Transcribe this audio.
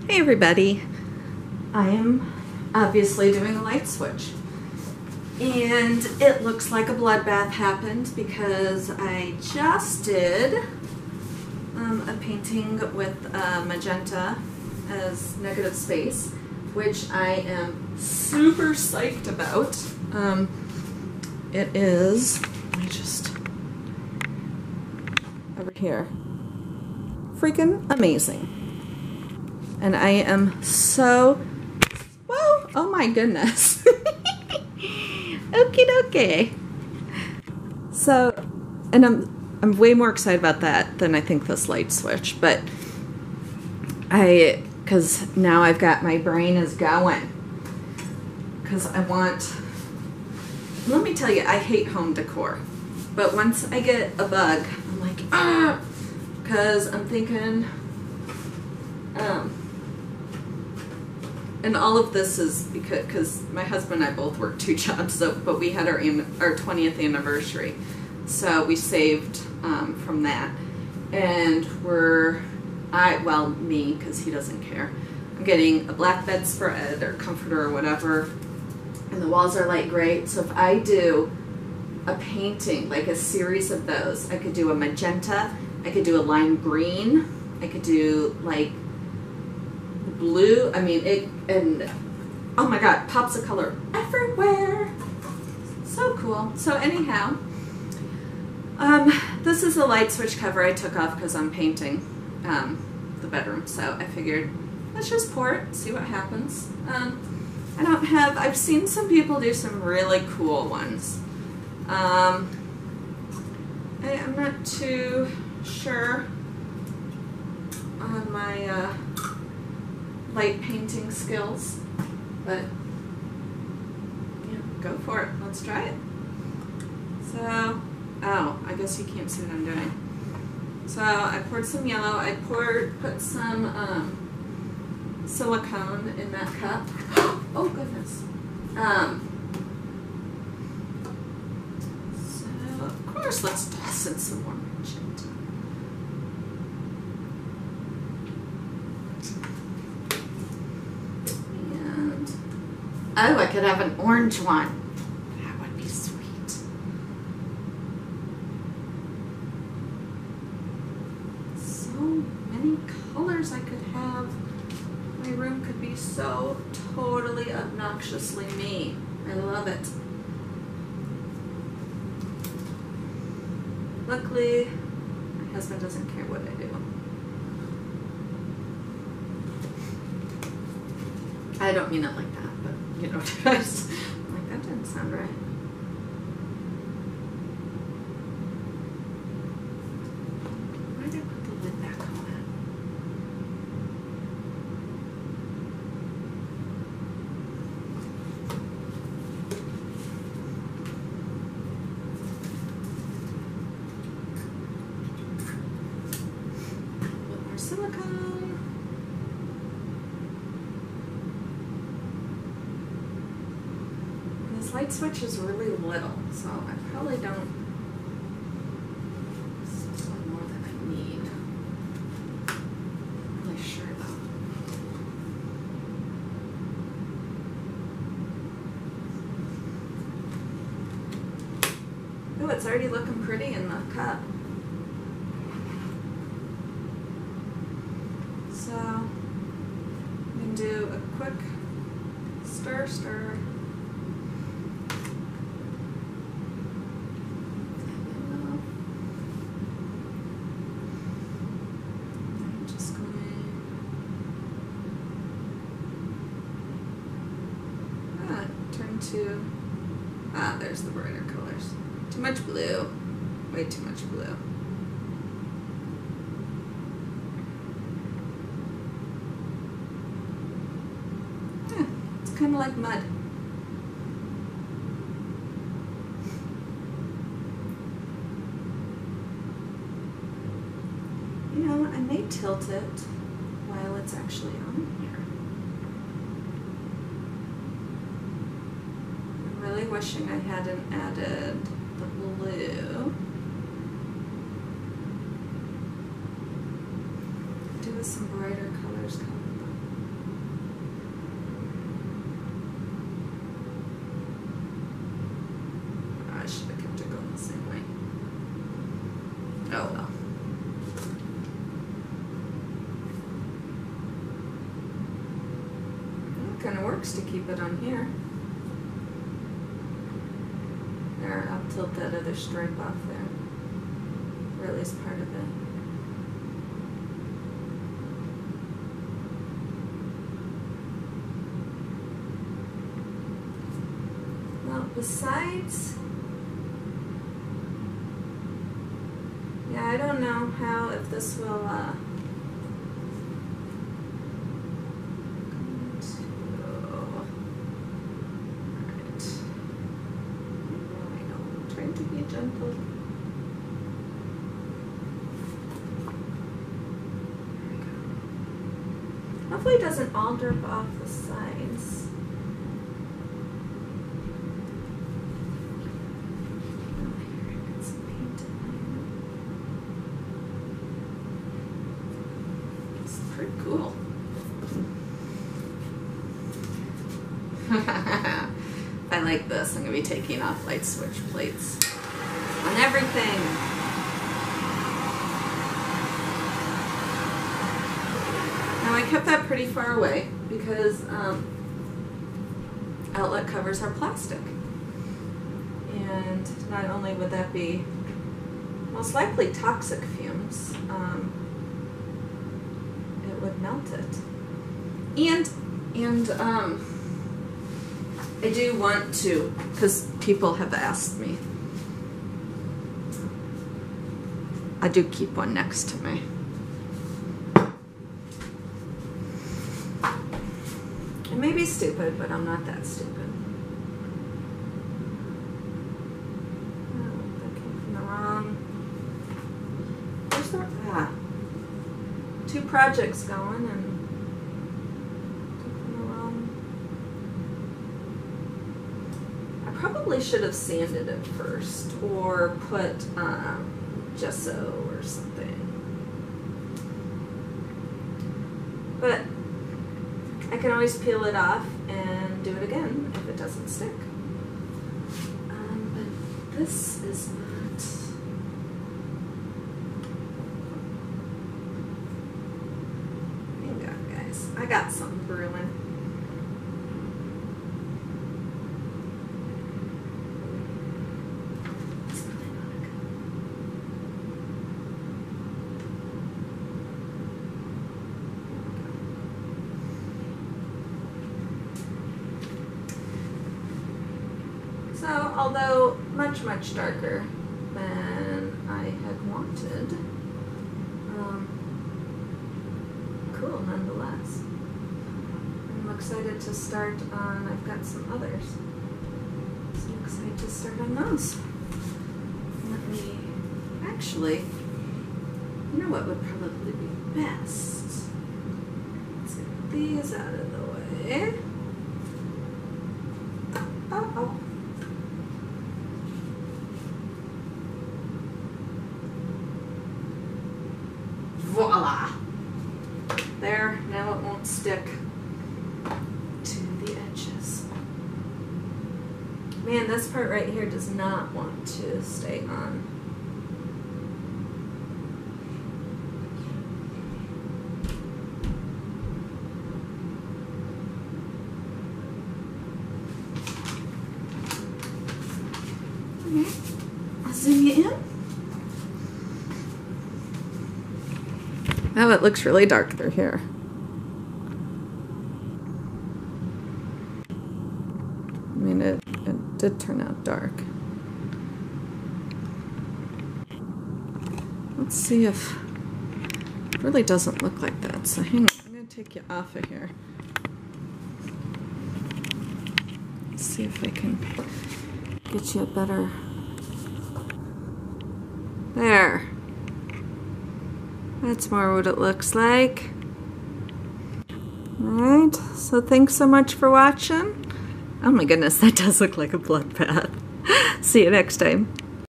Hey everybody, I am obviously doing a light switch and it looks like a bloodbath happened because I just did a painting with magenta as negative space, which I am super psyched about. It is, let me just, over here, freaking amazing. And I am so, whoa, oh my goodness. Okie dokie. So, and I'm way more excited about that than I think this light switch, but because now I've got, my brain is going. Because I want, let me tell you, I hate home decor. But once I get a bug, I'm like, ah, because I'm thinking, and all of this is because my husband and I both work 2 jobs, so, but we had our 20th anniversary, so we saved from that, and well, me, because he doesn't care, I'm getting a black bedspread or comforter or whatever, and the walls are light gray, so if I do a painting, like a series of those, I could do a magenta, I could do a lime green, I could do like blue, I mean it, and oh my god, pops of color everywhere. So cool. So anyhow, this is a light switch cover I took off because I'm painting the bedroom, so I figured let's just pour it, see what happens. I've seen some people do some really cool ones. I'm not too sure on my light painting skills, but yeah, go for it. Let's try it. So, oh, I guess you can't see what I'm doing. So I poured some yellow. I put some silicone in that cup. Oh goodness. So of course, let's toss in some more magenta. Oh, I could have an orange one. That would be sweet. So many colors I could have. My room could be so totally obnoxiously me. I love it. Luckily, my husband doesn't care what I do. I don't mean it like that, but you know, I'm like, that didn't sound right. Why did I put the lid back on it? Put more silicone. Light switch is really little, so I probably don't more than I need. I'm really sure though. Oh, it's already looking pretty in the cup. So I'm going to do a quick stir. There's the brighter colors. Too much blue. Way too much blue. Yeah, it's kind of like mud. You know, I may tilt it while it's actually on here. Really wishing I hadn't added the blue. Do with some brighter colors coming kind of works to keep it on here. There, I'll tilt that other stripe off there, or at least part of it. Well, besides, yeah, I don't know how, if this will, to be gentle. Hopefully it doesn't all drip off the sides. Oh, here, I got some paint in there. It's pretty cool. I like this. I'm going to be taking off light switch plates on everything. Now I kept that pretty far away because outlet covers are plastic. And not only would that be most likely toxic fumes, it would melt it. And I do want to, because people have asked me, I do keep one next to me. It may be stupid, but I'm not that stupid. Oh, that came from the wrong. Where's the, two projects going and probably should have sanded it first or put gesso or something. But I can always peel it off and do it again if it doesn't stick. But this is not. Hang on, guys. I got something brewing. So, although much darker than I had wanted, cool nonetheless. I'm excited to start on, I've got some others, so I'm excited to start on those. Let me, actually, you know what would probably be best? Let's get these out of the way. Oh. Voila! There, now it won't stick to the edges. Man, this part right here does not want to stay on. Okay, I'll zoom you in. Oh, it looks really dark through here. I mean, it did turn out dark. Let's see if it really doesn't look like that. So hang on, I'm going to take you off of here. Let's see if I can get you a better. There. That's more what it looks like. Alright, so thanks so much for watching. Oh my goodness, that does look like a blood bath. See you next time.